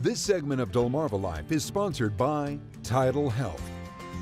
This segment of DelmarvaLife is sponsored by TidalHealth.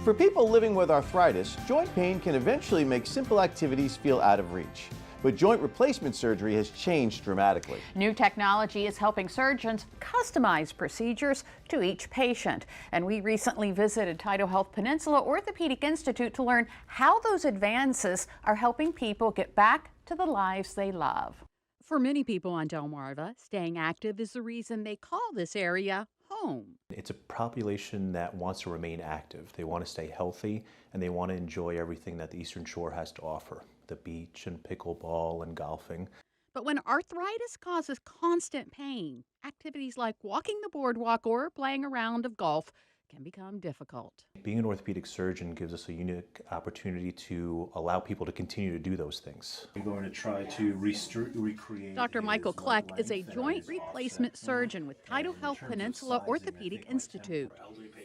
For people living with arthritis, joint pain can eventually make simple activities feel out of reach. But joint replacement surgery has changed dramatically. New technology is helping surgeons customize procedures to each patient. And we recently visited TidalHealth Peninsula Orthopaedic Institute to learn how those advances are helping people get back to the lives they love. For many people on Delmarva, staying active is the reason they call this area home. It's a population that wants to remain active. They want to stay healthy and they want to enjoy everything that the Eastern Shore has to offer. The beach and pickleball and golfing. But when arthritis causes constant pain, activities like walking the boardwalk or playing a round of golf can become difficult. Being an orthopedic surgeon gives us a unique opportunity to allow people to continue to do those things. We're going to try to recreate. Dr. Michal Klek is a joint replacement surgeon with TidalHealth Peninsula Orthopaedic Institute.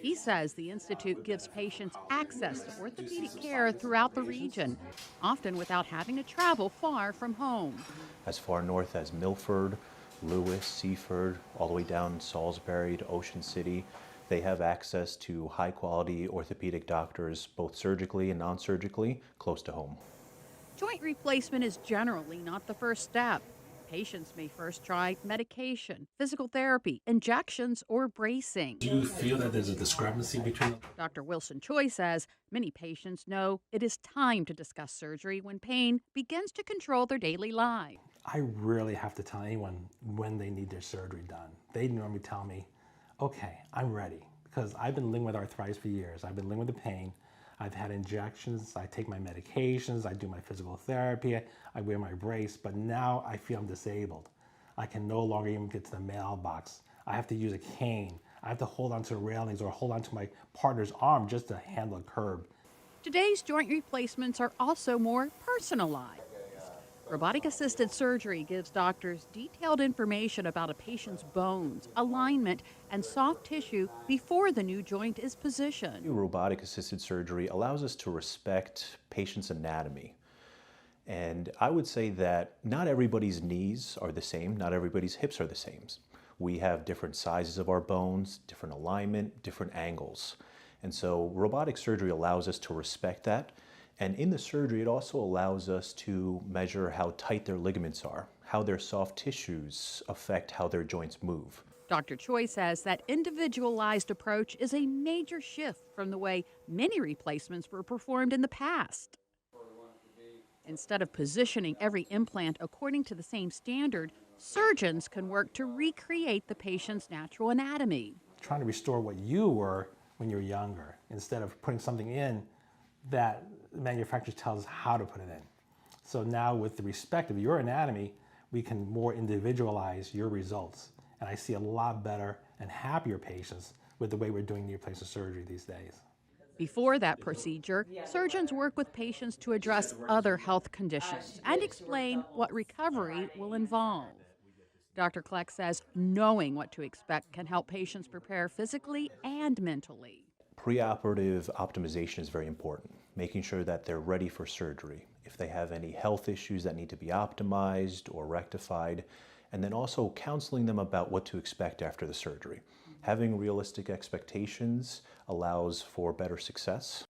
He says the institute gives patients access to orthopedic care throughout the region, often without having to travel far from home. As far north as Milford, Lewis, Seaford, all the way down Salisbury to Ocean City, they have access to high-quality orthopedic doctors, both surgically and non-surgically, close to home. Joint replacement is generally not the first step. Patients may first try medication, physical therapy, injections, or bracing. Do you feel that there's a discrepancy between them? Dr. Wilson Choy says many patients know it is time to discuss surgery when pain begins to control their daily life. I rarely have to tell anyone when they need their surgery done. They normally tell me, okay, I'm ready, because I've been living with arthritis for years. I've been living with the pain. I've had injections, I take my medications, I do my physical therapy, I wear my brace, but now I feel I'm disabled. I can no longer even get to the mailbox. I have to use a cane. I have to hold onto the railings or hold onto my partner's arm just to handle a curb. Today's joint replacements are also more personalized. Robotic-assisted surgery gives doctors detailed information about a patient's bones, alignment, and soft tissue before the new joint is positioned. Robotic-assisted surgery allows us to respect patients' anatomy. And I would say that not everybody's knees are the same, not everybody's hips are the same. We have different sizes of our bones, different alignment, different angles. And so robotic surgery allows us to respect that. And in the surgery, it also allows us to measure how tight their ligaments are, how their soft tissues affect how their joints move. Dr. Choy says that individualized approach is a major shift from the way many replacements were performed in the past. Instead of positioning every implant according to the same standard, surgeons can work to recreate the patient's natural anatomy. Trying to restore what you were when you were younger, instead of putting something in that the manufacturer tells us how to put it in. So now with the respect of your anatomy, we can more individualize your results. And I see a lot better and happier patients with the way we're doing knee replacement surgery these days. Before that procedure, surgeons work with patients to address other health conditions and explain what recovery will involve. Dr. Klek says knowing what to expect can help patients prepare physically and mentally. Preoperative optimization is very important, making sure that they're ready for surgery. If they have any health issues that need to be optimized or rectified, and then also counseling them about what to expect after the surgery. Having realistic expectations allows for better success.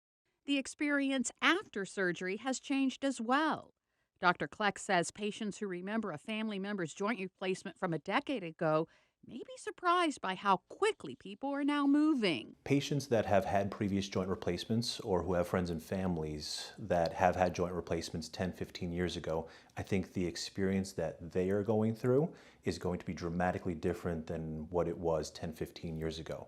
The experience after surgery has changed as well. Dr. Klek says patients who remember a family member's joint replacement from a decade ago may be surprised by how quickly people are now moving. Patients that have had previous joint replacements or who have friends and families that have had joint replacements 10, 15 years ago, I think the experience that they are going through is going to be dramatically different than what it was 10, 15 years ago.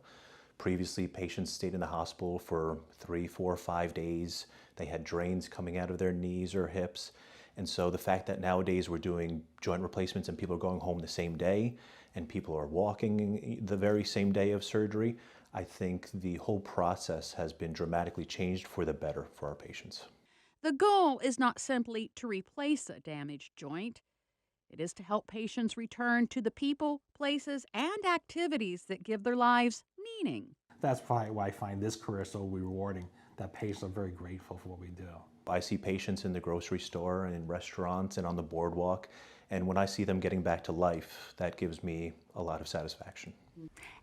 Previously, patients stayed in the hospital for 3, 4, 5 days. They had drains coming out of their knees or hips. And so the fact that nowadays we're doing joint replacements and people are going home the same day and people are walking the very same day of surgery, I think the whole process has been dramatically changed for the better for our patients. The goal is not simply to replace a damaged joint. It is to help patients return to the people, places, and activities that give their lives meaning. That's probably why I find this career so rewarding, that patients are very grateful for what we do. I see patients in the grocery store and in restaurants and on the boardwalk, and when I see them getting back to life, that gives me a lot of satisfaction.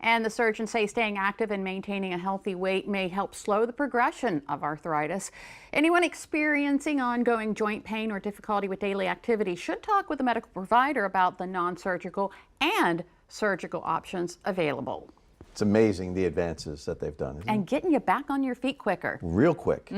And the surgeons say staying active and maintaining a healthy weight may help slow the progression of arthritis. Anyone experiencing ongoing joint pain or difficulty with daily activity should talk with a medical provider about the non-surgical and surgical options available. It's amazing the advances that they've done, isn't it? And getting you back on your feet quicker. Real quick.